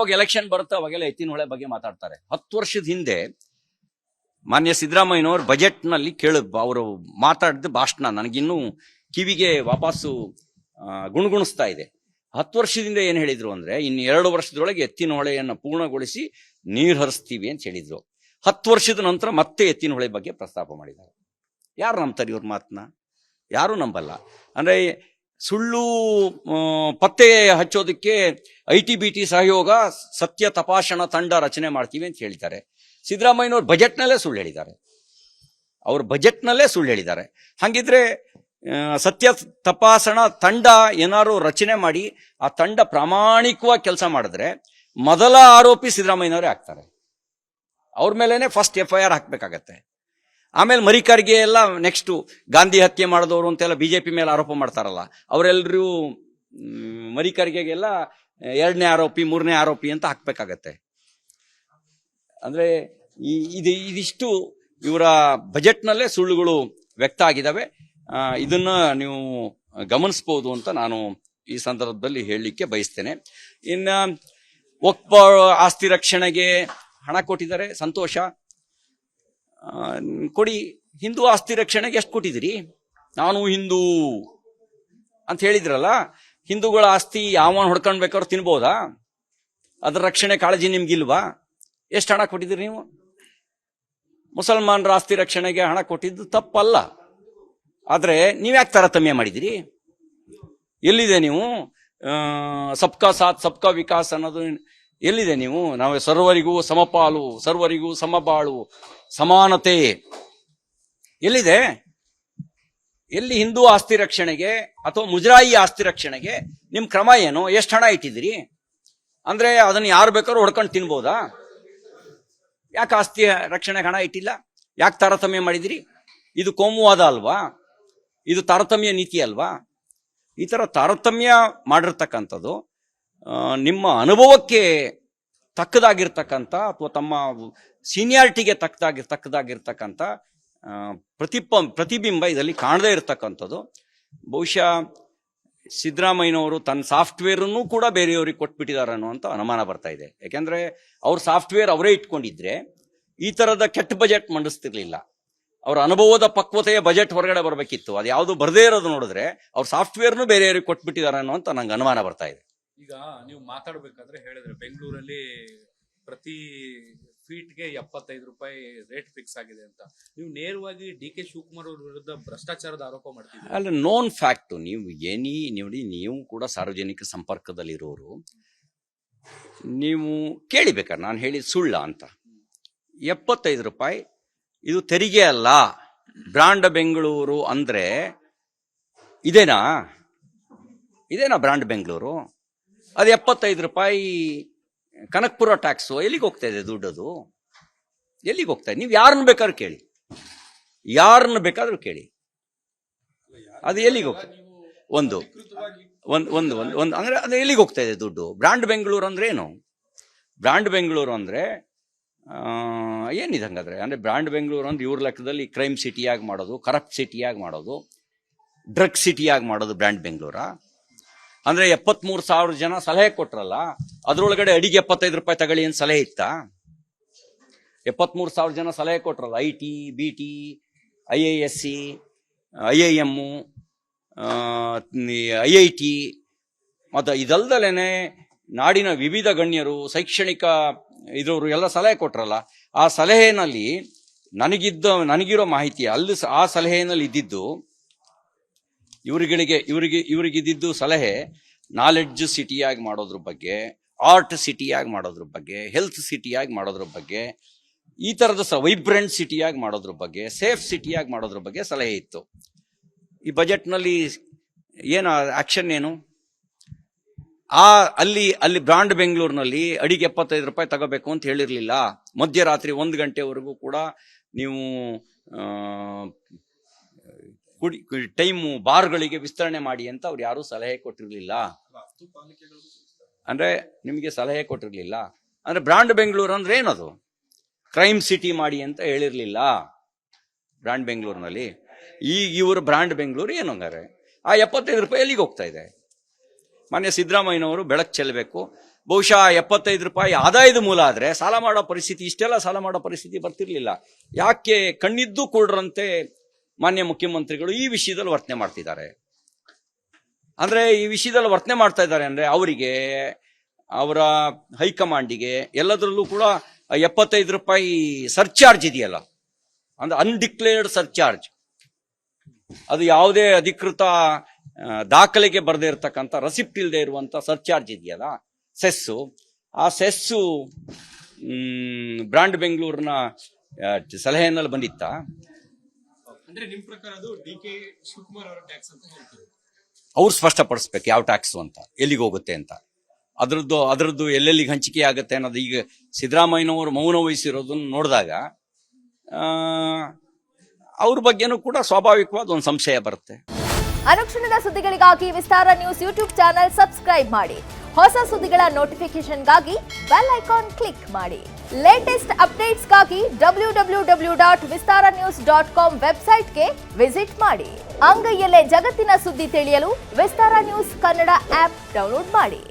ಅವಾಗ ಎಲೆಕ್ಷನ್ ಬರುತ್ತೆ, ಅವಾಗೆಲ್ಲ ಎತ್ತಿನಹೊಳೆ ಬಗ್ಗೆ ಮಾತಾಡ್ತಾರೆ. 10 ವರ್ಷದ ಹಿಂದೆ ಮಾನ್ಯ ಸಿದ್ದರಾಮಯ್ಯನವರು ಬಜೆಟ್ ನಲ್ಲಿ ಅವರು ಮಾತಾಡಿದ ಭಾಷಣ ನನಗಿನ್ನೂ ಕಿವಿಗೆ ವಾಪಸ್ಸು ಗುಣಗುಣಿಸ್ತಾ ಇದೆ. 10 ವರ್ಷದಿಂದ ಏನ್ ಹೇಳಿದ್ರು ಅಂದ್ರೆ, ಇನ್ನು 2 ವರ್ಷದೊಳಗೆ ಎತ್ತಿನಹೊಳೆಯನ್ನು ಪೂರ್ಣಗೊಳಿಸಿ ನೀರು ಹರಿಸ್ತೀವಿ ಅಂತ ಹೇಳಿದ್ರು. 10 ವರ್ಷದ ನಂತರ ಮತ್ತೆ ಎತ್ತಿನಹೊಳೆ ಬಗ್ಗೆ ಪ್ರಸ್ತಾಪ ಮಾಡಿದ್ದಾರೆ. ಯಾರು ನಂಬ್ತಾರೆ ಇವ್ರ ಮಾತನ್ನ? ಯಾರು ನಂಬಲ್ಲ. ಅಂದ್ರೆ ಸುಳ್ಳು ಪತ್ತೆ ಹಚ್ಚೋದಕ್ಕೆ ITBT ಸಹಯೋಗ ಸತ್ಯ ತಪಾಸಣಾ ತಂಡ ರಚನೆ ಮಾಡ್ತೀವಿ ಅಂತ ಹೇಳ್ತಾರೆ. ಸಿದ್ದರಾಮಯ್ಯನವ್ರು ಬಜೆಟ್ನಲ್ಲೇ ಸುಳ್ಳು ಹೇಳಿದ್ದಾರೆ. ಅವ್ರ ಬಜೆಟ್ನಲ್ಲೇ ಸುಳ್ಳು ಹೇಳಿದ್ದಾರೆ. ಹಾಗಿದ್ರೆ ಸತ್ಯ ತಪಾಸಣಾ ತಂಡ ಏನಾದ್ರು ರಚನೆ ಮಾಡಿ ಆ ತಂಡ ಪ್ರಾಮಾಣಿಕವಾಗಿ ಕೆಲಸ ಮಾಡಿದ್ರೆ ಮೊದಲ ಆರೋಪಿ ಸಿದ್ದರಾಮಯ್ಯನವರೇ ಆಗ್ತಾರೆ. ಅವ್ರ ಮೇಲೇನೆ ಫಸ್ಟ್ FIR ಹಾಕ್ಬೇಕಾಗತ್ತೆ. ಆಮೇಲೆ ಮರಿಕರ್ಗೆ ಎಲ್ಲ ನೆಕ್ಸ್ಟ್ ಗಾಂಧಿ ಹತ್ಯೆ ಮಾಡಿದವರು ಅಂತೆಲ್ಲ BJP ಮೇಲೆ ಆರೋಪ ಮಾಡ್ತಾರಲ್ಲ, ಅವರೆಲ್ಲರೂ ಮರಿಕರ್ಗೆಲ್ಲ 2ನೇ ಆರೋಪಿ 3ನೇ ಆರೋಪಿ ಅಂತ ಹಾಕ್ಬೇಕಾಗತ್ತೆ. ಅಂದ್ರೆ ಇದಿಷ್ಟು ಇವರ ಬಜೆಟ್ನಲ್ಲೇ ಸುಳ್ಳುಗಳು ವ್ಯಕ್ತ ಆಗಿದ್ದಾವೆ. ಇದನ್ನ ನೀವು ಗಮನಿಸಬಹುದು ಅಂತ ನಾನು ಈ ಸಂದರ್ಭದಲ್ಲಿ ಹೇಳಲಿಕ್ಕೆ ಬಯಸ್ತೇನೆ. ಇನ್ನ ವಕ್ಫ್ ಆಸ್ತಿ ರಕ್ಷಣೆಗೆ ಹಣ ಕೊಟ್ಟಿದ್ದಾರೆ, ಸಂತೋಷ, ಕೊಡಿ. ಹಿಂದೂ ಆಸ್ತಿ ರಕ್ಷಣೆಗೆ ಎಷ್ಟು ಕೊಟ್ಟಿದ್ದೀರಿ? ನಾನು ಹಿಂದೂ ಅಂತ ಹೇಳಿದ್ರಲ್ಲ, ಹಿಂದೂಗಳ ಆಸ್ತಿ ಯಾವನ್ ಹೊಡ್ಕೊಂಡ್ ಬೇಕಾದ್ರೂ ತಿನ್ಬೋದಾ? ಅದರ ರಕ್ಷಣೆ ಕಾಳಜಿ ನಿಮ್ಗಿಲ್ವಾ? ಎಷ್ಟು ಹಣ ಕೊಟ್ಟಿದ್ದೀರಿ ನೀವು? ಮುಸಲ್ಮಾನರ ಆಸ್ತಿ ರಕ್ಷಣೆಗೆ ಹಣ ಕೊಟ್ಟಿದ್ದು ತಪ್ಪಲ್ಲ, ಆದ್ರೆ ನೀವ್ಯಾಕೆ ತಾರತಮ್ಯ ಮಾಡಿದಿರಿ? ಎಲ್ಲಿದೆ ನೀವು ಸಬ್ಕಾ ಸಾಥ್ ಸಬ್ಕಾ ವಿಕಾಸ್ ಅನ್ನೋದು? ಎಲ್ಲಿದೆ ನೀವು? ನಾವು ಸರ್ವರಿಗೂ ಸಮಪಾಲು, ಸರ್ವರಿಗೂ ಸಮಬಾಳು, ಸಮಾನತೆ ಎಲ್ಲಿದೆ? ಎಲ್ಲಿ ಹಿಂದೂ ಆಸ್ತಿ ರಕ್ಷಣೆಗೆ ಅಥವಾ ಮುಜರಾಯಿ ಆಸ್ತಿ ರಕ್ಷಣೆಗೆ ನಿಮ್ ಕ್ರಮ ಏನು? ಎಷ್ಟು ಹಣ ಇಟ್ಟಿದ್ದೀರಿ? ಅಂದ್ರೆ ಅದನ್ನ ಯಾರು ಬೇಕಾದ್ರೂ ಹೊಡ್ಕೊಂಡು ತಿನ್ಬೋದಾ? ಯಾಕೆ ಆಸ್ತಿ ರಕ್ಷಣೆಗೆ ಹಣ ಇಟ್ಟಿಲ್ಲ? ಯಾಕೆ ತಾರತಮ್ಯ ಮಾಡಿದಿರಿ? ಇದು ಕೋಮುವಾದ ಅಲ್ವಾ? ಇದು ತಾರತಮ್ಯ ನೀತಿ ಅಲ್ವಾ? ಈ ತರ ತಾರತಮ್ಯ ಮಾಡಿರ್ತಕ್ಕಂಥದ್ದು ನಿಮ್ಮ ಅನುಭವಕ್ಕೆ ತಕ್ಕದಾಗಿರ್ತಕ್ಕಂಥ ಅಥವಾ ತಮ್ಮ ಸೀನಿಯಾರಿಟಿಗೆ ತಕ್ಕದಾಗಿರ್ತಕ್ಕಂಥ ಪ್ರತಿಬಿಂಬ ಇದರಲ್ಲಿ ಕಾಣದೇ ಇರತಕ್ಕಂಥದ್ದು. ಬಹುಶಃ ಸಿದ್ದರಾಮಯ್ಯನವರು ತನ್ನ ಸಾಫ್ಟ್ವೇರನ್ನು ಕೂಡ ಬೇರೆಯವ್ರಿಗೆ ಕೊಟ್ಬಿಟ್ಟಿದ್ದಾರೆ ಅನ್ನುವಂಥ ಅನುಮಾನ ಬರ್ತಾ ಇದೆ. ಯಾಕೆಂದ್ರೆ ಅವ್ರ ಸಾಫ್ಟ್ವೇರ್ ಅವರೇ ಇಟ್ಕೊಂಡಿದ್ರೆ ಈ ತರದ ಕೆಟ್ಟ ಬಜೆಟ್ ಮಂಡಿಸ್ತಿರ್ಲಿಲ್ಲ. ಅವ್ರ ಅನುಭವದ ಪಕ್ವತೆಯ ಬಜೆಟ್ ಹೊರಗಡೆ ಬರಬೇಕಿತ್ತು. ಅದು ಯಾವುದು ಬರದೇ ಇರೋದು ನೋಡಿದ್ರೆ ಅವ್ರ ಸಾಫ್ಟ್ವೇರ್ನು ಬೇರೆಯವ್ರಿಗೆ ಕೊಟ್ಬಿಟ್ಟಿದ್ದಾರೆ ಅನ್ನುವಂಥ ನಂಗೆ ಅನುಮಾನ ಬರ್ತಾ ಇದೆ. ಈಗ ನೀವು ಮಾತಾಡ್ಬೇಕಾದ್ರೆ ಹೇಳಿದ್ರೆ ಬೆಂಗಳೂರಲ್ಲಿ ಪ್ರತಿ ಫೀಟ್ಗೆ 75 ರೂಪಾಯಿ ರೇಟ್ ಫಿಕ್ಸ್ ಆಗಿದೆ ಅಂತ. ನೀವು ನೇರವಾಗಿ DK ಶಿವಕುಮಾರ್ ಅವ್ರ ವಿರುದ್ಧ ಭ್ರಷ್ಟಾಚಾರದ ಆರೋಪ ಮಾಡ್ತೀವಿ. ಅಲ್ಲ, ನೋನ್ ಫ್ಯಾಕ್ಟ್. ನೀವು ಕೂಡ ಸಾರ್ವಜನಿಕ ಸಂಪರ್ಕದಲ್ಲಿರೋರು, ನೀವು ಕೇಳಿಬೇಕಾರೆ ನಾನು ಹೇಳಿದ ಸುಳ್ಳ ಅಂತ. 75 ರೂಪಾಯಿ ಇದು ತೆರಿಗೆ ಅಲ್ಲ. ಬ್ರಾಂಡ್ ಬೆಂಗಳೂರು ಅಂದ್ರೆ ಇದೇನಾ ಬ್ರಾಂಡ್ ಬೆಂಗಳೂರು? ಅದು 75 ರೂಪಾಯಿ ಕನಕಪುರ ಟ್ಯಾಕ್ಸು. ಎಲ್ಲಿಗೆ ಹೋಗ್ತಾ ಇದೆ ದುಡ್ಡದು? ಎಲ್ಲಿಗೆ ಹೋಗ್ತಾ ಇದೆ? ನೀವು ಯಾರನ್ನ ಬೇಕಾದ್ರೂ ಕೇಳಿ, ಅದು ಎಲ್ಲಿಗೆ ಹೋಗ್ತದೆ? ಒಂದು ಅಂದ್ರೆ ಅದು ಎಲ್ಲಿಗೆ ಹೋಗ್ತಾ ಇದೆ ದುಡ್ಡು? ಬ್ರಾಂಡ್ ಬೆಂಗಳೂರು ಅಂದ್ರೆ ಏನು? ಬ್ರಾಂಡ್ ಬೆಂಗಳೂರು ಅಂದ್ರೆ ಏನಿದೆ ಹಂಗಾದ್ರೆ? ಅಂದ್ರೆ ಬ್ರಾಂಡ್ ಬೆಂಗಳೂರು ಅಂದ್ರೆ ಇವ್ರ ಲೆಕ್ಕದಲ್ಲಿ ಕ್ರೈಮ್ ಸಿಟಿಯಾಗಿ ಮಾಡೋದು, ಕರಪ್ಟ್ ಸಿಟಿಯಾಗಿ ಮಾಡೋದು, ಡ್ರಗ್ ಸಿಟಿಯಾಗಿ ಮಾಡೋದು ಬ್ರಾಂಡ್ ಬೆಂಗಳೂರಾ? ಅಂದ್ರೆ 73,000 ಜನ ಸಲಹೆ ಕೊಟ್ರಲ್ಲ, ಅದ್ರೊಳಗಡೆ ಅಡಿಗೆ 75 ರೂಪಾಯಿ ತಗೊಳ್ಳಿ ಅಂತ ಸಲಹೆ ಇತ್ತಾ? 73,000 ಜನ ಸಲಹೆ ಕೊಟ್ರಲ್ಲ, IT, BT, IISc, IIM, IIT, ಮತ್ತು ಇದಲ್ದಲೇನೆ ನಾಡಿನ ವಿವಿಧ ಗಣ್ಯರು, ಶೈಕ್ಷಣಿಕ ಇರೋರು ಎಲ್ಲ ಸಲಹೆ ಕೊಟ್ರಲ್ಲ. ಆ ಸಲಹೆನಲ್ಲಿ ನನಗಿರೋ ಮಾಹಿತಿ ಅಲ್ಲಿ ಆ ಸಲಹೆಯಲ್ಲಿ ಇದ್ದಿದ್ದು ಇವರಿಗಿದ್ದು ಸಲಹೆ ನಾಲೆಡ್ಜ್ ಸಿಟಿಯಾಗಿ ಮಾಡೋದ್ರ ಬಗ್ಗೆ, ಆರ್ಟ್ ಸಿಟಿಯಾಗಿ ಮಾಡೋದ್ರ ಬಗ್ಗೆ, ಹೆಲ್ತ್ ಸಿಟಿಯಾಗಿ ಮಾಡೋದ್ರ ಬಗ್ಗೆ, ಈ ತರದ ವೈಬ್ರೆಂಟ್ ಸಿಟಿಯಾಗಿ ಮಾಡೋದ್ರ ಬಗ್ಗೆ, ಸೇಫ್ ಸಿಟಿಯಾಗಿ ಮಾಡೋದ್ರ ಬಗ್ಗೆ ಸಲಹೆ ಇತ್ತು. ಈ ಬಜೆಟ್ನಲ್ಲಿ ಏನು ಆಕ್ಷನ್ ಏನು? ಅಲ್ಲಿ ಬ್ರಾಂಡ್ ಬೆಂಗಳೂರಿನಲ್ಲಿ ಅಡಿಗೆ 75 ರೂಪಾಯಿ ತಗೋಬೇಕು ಅಂತ ಹೇಳಿರ್ಲಿಲ್ಲ. ಮಧ್ಯರಾತ್ರಿ 1 ಗಂಟೆವರೆಗೂ ಕೂಡ ನೀವು ಟೈಮು ಬಾರ್ಗಳಿಗೆ ವಿಸ್ತರಣೆ ಮಾಡಿ ಅಂತ ಅವ್ರು ಯಾರು ಸಲಹೆ ಕೊಟ್ಟಿರ್ಲಿಲ್ಲ. ಅಂದ್ರೆ ನಿಮಗೆ ಸಲಹೆ ಕೊಟ್ಟಿರ್ಲಿಲ್ಲ. ಅಂದ್ರೆ ಬ್ರಾಂಡ್ ಬೆಂಗಳೂರು ಅಂದ್ರೆ ಏನದು? ಕ್ರೈಮ್ ಸಿಟಿ ಮಾಡಿ ಅಂತ ಹೇಳಿರ್ಲಿಲ್ಲ ಬ್ರಾಂಡ್ ಬೆಂಗಳೂರಿನಲ್ಲಿ. ಈಗ ಇವರು ಬ್ರಾಂಡ್ ಬೆಂಗಳೂರು ಏನು ಹಂಗಾರೆ? ಆ 75 ರೂಪಾಯಿ ಎಲ್ಲಿಗೆ ಹೋಗ್ತಾ ಇದೆ? ಮಾನ್ಯ ಸಿದ್ದರಾಮಯ್ಯನವರು ಬೆಳಕು ಚೆಲ್ಲಬೇಕು. ಬಹುಶಃ 75 ರೂಪಾಯಿ ಆದಾಯದ ಮೂಲ ಆದ್ರೆ ಸಾಲ ಮಾಡೋ ಪರಿಸ್ಥಿತಿ, ಇಷ್ಟೆಲ್ಲ ಸಾಲ ಮಾಡೋ ಪರಿಸ್ಥಿತಿ ಬರ್ತಿರ್ಲಿಲ್ಲ. ಯಾಕೆ ಕಣ್ಣಿದ್ದು ಕೂಡ್ರಂತೆ ಮಾನ್ಯ ಮುಖ್ಯಮಂತ್ರಿಗಳು ಈ ವಿಷಯದಲ್ಲಿ ವರ್ತನೆ ಮಾಡ್ತಿದ್ದಾರೆ? ಅಂದ್ರೆ ಈ ವಿಷಯದಲ್ಲಿ ವರ್ತನೆ ಮಾಡ್ತಾ ಇದ್ದಾರೆ ಅಂದ್ರೆ ಅವರಿಗೆ, ಅವರ ಹೈಕಮಾಂಡಿಗೆ ಎಲ್ಲದರಲ್ಲೂ ಕೂಡ 75 ರೂಪಾಯಿ ಸರ್ಚಾರ್ಜ್ ಇದೆಯಲ್ಲ, ಅಂದ್ರೆ ಅನ್ಡಿಕ್ಲೇರ್ಡ್ ಸರ್ಚಾರ್ಜ್, ಅದು ಯಾವುದೇ ಅಧಿಕೃತ ದಾಖಲೆಗೆ ಬರದೇ ಇರತಕ್ಕಂಥ ರಸಿಪ್ಟ್ ಇಲ್ಲದೆ ಇರುವಂತ ಸರ್ಚಾರ್ಜ್ ಇದೆಯಲ್ಲ, ಸೆಸ್ಸು, ಆ ಸೆಸ್ಸು ಬ್ರಾಂಡ್ ಬೆಂಗಳೂರಿನ ಸಲಹೆಯಲ್ಲಿ ಬಂದಿತ್ತ? ಅಂದ್ರೆ ನಿಮ್ ಪ್ರಕಾರ ಅದು ಡಿ.ಕೆ. ಶಿವಕುಮಾರ್ ಅವರ ಟ್ಯಾಕ್ಸ್ ಅಂತ ಹೇಳ್ತಾರೆ. ಅವ್ರು ಸ್ಪಷ್ಟಪಡಿಸ್ಬೇಕು ಯಾವ ಟ್ಯಾಕ್ಸ್ ಅಂತ, ಎಲ್ಲಿಗೆ ಹೋಗುತ್ತೆ ಅಂತ, ಅದರದ್ದು ಎಲ್ಲೆಲ್ಲಿಗೆ ಹಂಚಿಕೆ ಆಗುತ್ತೆ ಅನ್ನೋದು. ಈಗ ಸಿದ್ದರಾಮಯ್ಯನವರು ಮೌನ ವಹಿಸಿರೋದನ್ನ ನೋಡಿದಾಗ ಅವ್ರ ಬಗ್ಗೆನೂ ಕೂಡ ಸ್ವಾಭಾವಿಕವಾದ ಒಂದು ಸಂಶಯ ಬರುತ್ತೆ. ಅನುಕ್ಷಣದ ಸುದ್ದಿಗಳಿಗಾಗಿ ವಿಸ್ತಾರ ನ್ಯೂಸ್ ಯೂಟ್ಯೂಬ್ ಚಾನೆಲ್ ಸಬ್ಸ್ಕ್ರೈಬ್ ಮಾಡಿ. ಹೊಸ ಸುದ್ದಿಗಳ ನೋಟಿಫಿಕೇಶನ್ಗಾಗಿ ಬೆಲ್ ಐಕಾನ್ ಕ್ಲಿಕ್ ಮಾಡಿ. ಲೇಟೆಸ್ಟ್ ಅಪ್ಡೇಟ್ಸ್ಗಾಗಿ www.vistaranews.com ವೆಬ್ಸೈಟ್ಗೆ ವಿಸಿಟ್ ಮಾಡಿ. ಅಂಗೈಯಲ್ಲೇ ಜಗತ್ತಿನ ಸುದ್ದಿ ತಿಳಿಯಲು ವಿಸ್ತಾರ ನ್ಯೂಸ್ ಕನ್ನಡ ಆಪ್ ಡೌನ್ಲೋಡ್ ಮಾಡಿ.